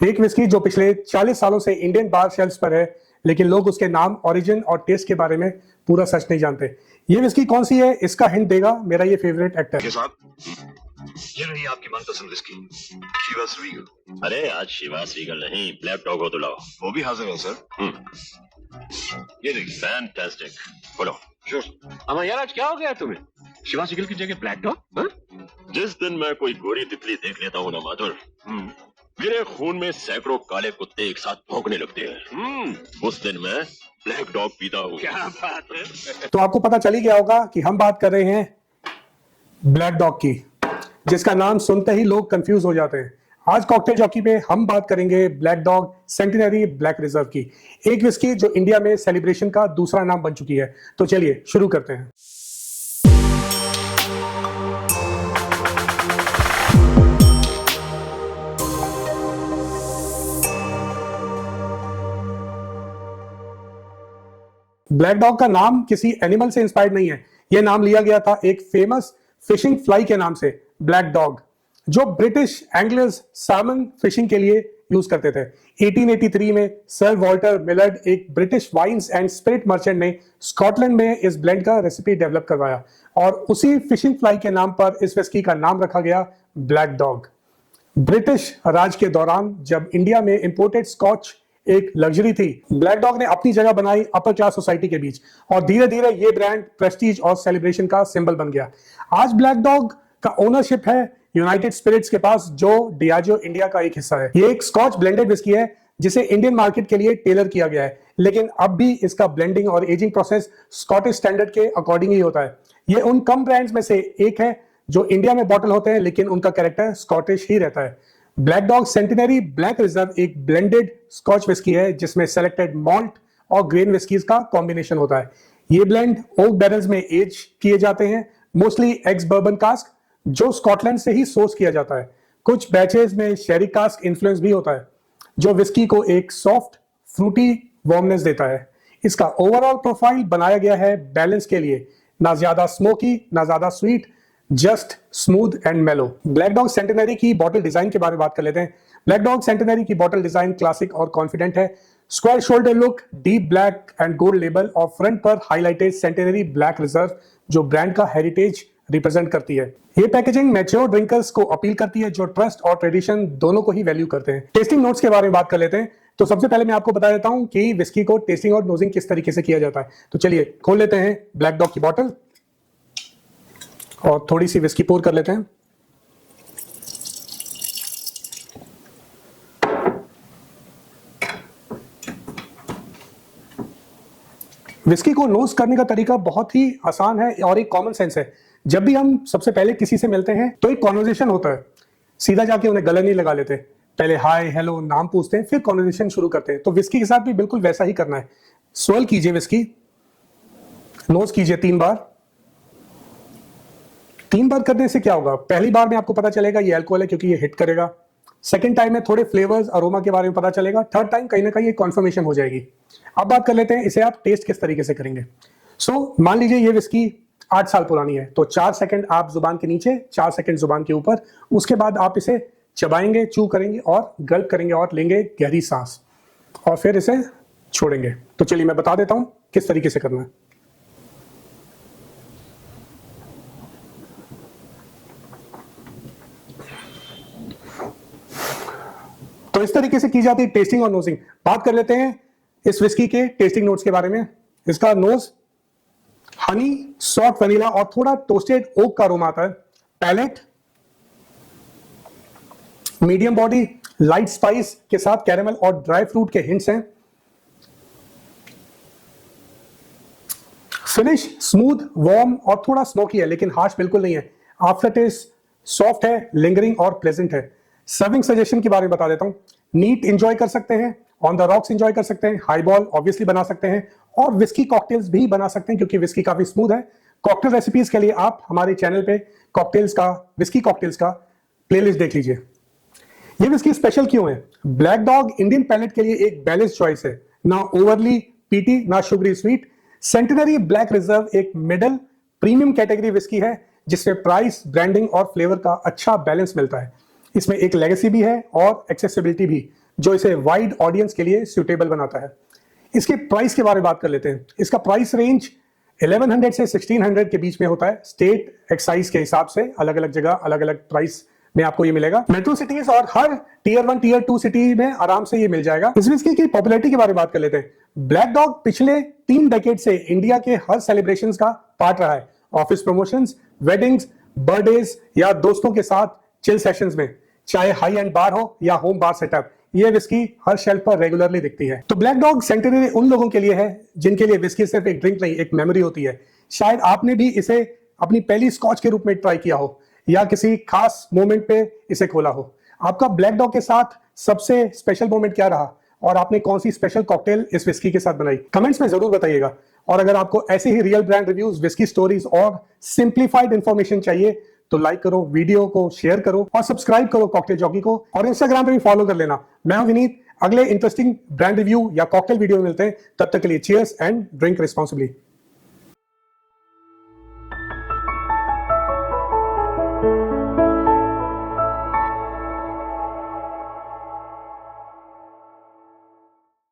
एक विस्की जो पिछले 40 सालों से इंडियन बार शेल्फ्स पर है, लेकिन लोग उसके नाम, ओरिजिन और टेस्ट के बारे में पूरा सच नहीं जानते। ये विस्की कौन सी है, इसका हिंट देगा मेरा ये फेवरेट एक्टर। के साथ ये रही आपकी मनपसंद विस्की, शिवास रीगल। अरे आज शिवास रीगल नहीं, ब्लैक डॉग हो तो लाओ। वो भी हाजिर है सर। ये देखिए। फैंटास्टिक, बोलो। श्योर। अमर यार, आज क्या हो गया तुम्हें? शिवास रीगल की जगह ब्लैक डॉग? जिस दिन मैं कोई गोरी तितली देख लेता हूँ ना माधुर, मेरे खून में सैकड़ों काले कुत्ते एक साथ भौंकने लगते हैं। उस दिन मैं ब्लैक डॉग पीता हूँ। क्या बात है। तो आपको पता चल ही गया होगा कि हम बात कर रहे हैं ब्लैक डॉग की, जिसका नाम सुनते ही लोग कंफ्यूज हो जाते हैं। आज कॉकटेल जॉकी पे हम बात करेंगे black dog centenary black reserve की, एक विस्की जो इंडिया में सेलिब्रेशन का दूसरा नाम बन चुकी है। तो चलिए शुरू करते हैं। ब्लैक डॉग का नाम किसी एनिमल से इंस्पायर्ड नहीं है। यह नाम लिया गया था एक फेमस फिशिंग फ्लाई के नाम से, ब्लैक डॉग, जो ब्रिटिश एंगलर्स साल्मन फिशिंग के लिए यूज करते थे। 1883 में सर वॉल्टर मिलर्ड, एक British wines and spirit merchant, ने स्कॉटलैंड में इस ब्लेंड का रेसिपी डेवलप करवाया और उसी फिशिंग फ्लाई के नाम पर इस विस्की का नाम रखा गया ब्लैक डॉग। ब्रिटिश राज के दौरान जब इंडिया में इंपोर्टेड स्कॉच एक लग्जरी थी, ब्लैक डॉग ने अपनी जगह बनाई अपर क्लास सोसाइटी के बीच और धीरे धीरे ये ब्रांड प्रेस्टीज और सेलिब्रेशन का सिंबल बन गया। आज ब्लैक डॉग का ओनरशिप है यूनाइटेड स्पिरिट्स के पास, जो डियाजो इंडिया का एक हिस्सा है। ये एक स्कॉच ब्लेंडेड विस्की है जिसे इंडियन मार्केट के लिए टेलर किया गया है, लेकिन अब भी इसका ब्लेंडिंग और एजिंग प्रोसेस स्कॉटिश स्टैंडर्ड के अकॉर्डिंग ही होता है। ये उन कम ब्रांड्स में से एक है जो इंडिया में बॉटल होते हैं, लेकिन उनका कैरेक्टर स्कॉटिश ही रहता है। Black dog centenary black reserve एक ब्लेंडेड स्कॉच विस्की है जिसमें सेलेक्टेड मॉल्ट और ग्रेन विस्कीज का कॉम्बिनेशन होता है। ये ब्लेंड ओक बैरल्स में एज किए जाते हैं, मोस्टली एक्स बर्बन कास्क, जो स्कॉटलैंड से ही सोर्स किया जाता है। कुछ बैचेस में शेरी कास्क इन्फ्लुएंस भी होता है, जो विस्की को एक सॉफ्ट फ्रूटी वार्मनेस देता है। इसका ओवरऑल प्रोफाइल बनाया गया है बैलेंस के लिए, ना ज्यादा स्मोकी ना ज्यादा स्वीट, जस्ट स्मूथ एंड मेलो। ब्लैक डॉग सेंटिनरी की बॉटल डिजाइन के बारे में बात कर लेते हैं। ब्लैक डॉग सेंटिनरी की बॉटल डिजाइन क्लासिक और कॉन्फिडेंट है। Square shoulder look, deep black and gold label और फ्रंट पर हाईलाइटेड सेंटिनरी ब्लैक रिजर्व, जो ब्रांड का हेरिटेज रिप्रेजेंट करती है। ये पैकेजिंग मैच्योर ड्रिंकर्स को अपील करती है, जो ट्रस्ट और ट्रेडिशन दोनों को ही वैल्यू करते हैं। टेस्टिंग नोट्स के बारे में बात कर लेते हैं। तो सबसे पहले मैं आपको बता देता हूं कि विस्की को टेस्टिंग और नोजिंग किस तरीके से किया जाता है। तो चलिए खोल लेते हैं ब्लैक डॉग की बॉटल और थोड़ी सी विस्की पोर कर लेते हैं। विस्की को नोज करने का तरीका बहुत ही आसान है और एक कॉमन सेंस है। जब भी हम सबसे पहले किसी से मिलते हैं तो एक कॉन्वर्सेशन होता है, सीधा जाके उन्हें गले नहीं लगा लेते, पहले हाय हेलो नाम पूछते हैं, फिर कॉन्वर्सेशन शुरू करते हैं। तो विस्की के साथ भी बिल्कुल वैसा ही करना है। स्वेल कीजिए विस्की, नोज कीजिए 3 बार। 3 बार करने से क्या होगा, पहली बार में आपको पता चलेगा ये अल्कोहल है क्योंकि ये हिट करेगा। सेकंड टाइम में थोड़े फ्लेवर्स अरोमा के बारे में पता चलेगा। थर्ड टाइम कहीं ना कहीं एक कॉन्फर्मेशन हो जाएगी। अब बात कर लेते हैं इसे आप टेस्ट किस तरीके से करेंगे। मान लीजिए ये विस्की 8 साल पुरानी है, तो 4 सेकंड आप जुबान के नीचे, 4 सेकंड जुबान के ऊपर, उसके बाद आप इसे चबाएंगे, चू करेंगे और गल्प करेंगे और लेंगे गहरी सांस और फिर इसे छोड़ेंगे। तो चलिए मैं बता देता हूं किस तरीके से करना है। तो इस तरीके से की जाती है टेस्टिंग और नोजिंग। बात कर लेते हैं इस विस्की के टेस्टिंग नोट्स के बारे में। इसका नोज हनी, सॉफ्ट वनीला और थोड़ा टोस्टेड ओक का अरोमा आता है। Palate medium body, light spice के साथ कैरेमल और ड्राई फ्रूट के हिंट्स हैं। फिनिश स्मूथ, वार्म और थोड़ा स्मोकी है, लेकिन हार्श बिल्कुल नहीं है। आफ्टर टेस्ट सॉफ्ट है, लिंगरिंग और प्लेजेंट है। सर्विंग सजेशन के बारे में बता देता हूं। नीट एंजॉय कर सकते हैं, ऑन द रॉक्स एंजॉय कर सकते हैं, हाईबॉल ऑब्वियसली बना सकते हैं और विस्की कॉकटेल्स भी बना सकते हैं क्योंकि विस्की काफी स्मूथ है। कॉकटेल रेसिपीज के लिए आप हमारे चैनल पे विस्की कॉकटेल्स का प्लेलिस्ट देख लीजिए। ये विस्की स्पेशल क्यों है? ब्लैक डॉग इंडियन पैलेट के लिए एक बैलेंस चॉइस है, ना ओवरली पीटी ना sugary sweet. Centenary black reserve एक मिडल प्रीमियम कैटेगरी विस्की है जिसमें प्राइस, ब्रांडिंग और फ्लेवर का अच्छा बैलेंस मिलता है। इसमें एक लेगेसी भी है और एक्सेसिबिलिटी भी। जो इसे वाइड ऑडियंस के लिए सूटेबल बनाता है। इसके प्राइस के बारे में बात कर लेते हैं। इसका प्राइस रेंज 1100 से 1600 के बीच में होता है। स्टेट एक्साइज के हिसाब से अलग अलग जगह अलग अलग प्राइस में आपको ये मिलेगा। मेट्रो सिटीज और हर टियर 1 टियर 2 सिटी में आराम से ये मिल जाएगा। इस विस्की की पॉपुलैरिटी के बारे में बात कर लेते हैं। ब्लैक डॉग पिछले 3 डेकेड से इंडिया के हर सेलिब्रेशंस का पार्ट रहा है। ऑफिस प्रमोशंस, वेडिंग्स, बर्थडेज या दोस्तों के साथ चिल सेशंस में, चाहे हाई एंड बार हो या होम बार सेटअप, ये विस्की हर शेल्फ पर रेगुलरली दिखती है। तो ब्लैक डॉग सेंटेनरी उन लोगों के लिए है जिनके लिए विस्की सिर्फ एक ड्रिंक नहीं, एक मेमोरी होती है। शायद आपने भी इसे अपनी पहली स्कॉच के रूप में ट्राई किया हो या किसी खास मोमेंट पे इसे खोला हो। आपका ब्लैक डॉग के साथ सबसे स्पेशल मोमेंट क्या रहा और आपने कौन सी स्पेशल कॉकटेल इस विस्की के साथ बनाई, कमेंट्स में जरूर बताइएगा। और अगर आपको ऐसे ही real brand reviews, whisky stories और सिंप्लीफाइड इंफॉर्मेशन चाहिए तो लाइक करो, वीडियो को शेयर करो और सब्सक्राइब करो कॉकटेल जॉकी को, और इंस्टाग्राम पे भी फॉलो कर लेना। मैं हूं विनीत। अगले इंटरेस्टिंग ब्रांड रिव्यू या कॉकटेल वीडियो में मिलते हैं। तब तक के लिए चीयर्स एंड ड्रिंक रिस्पॉन्सिबली।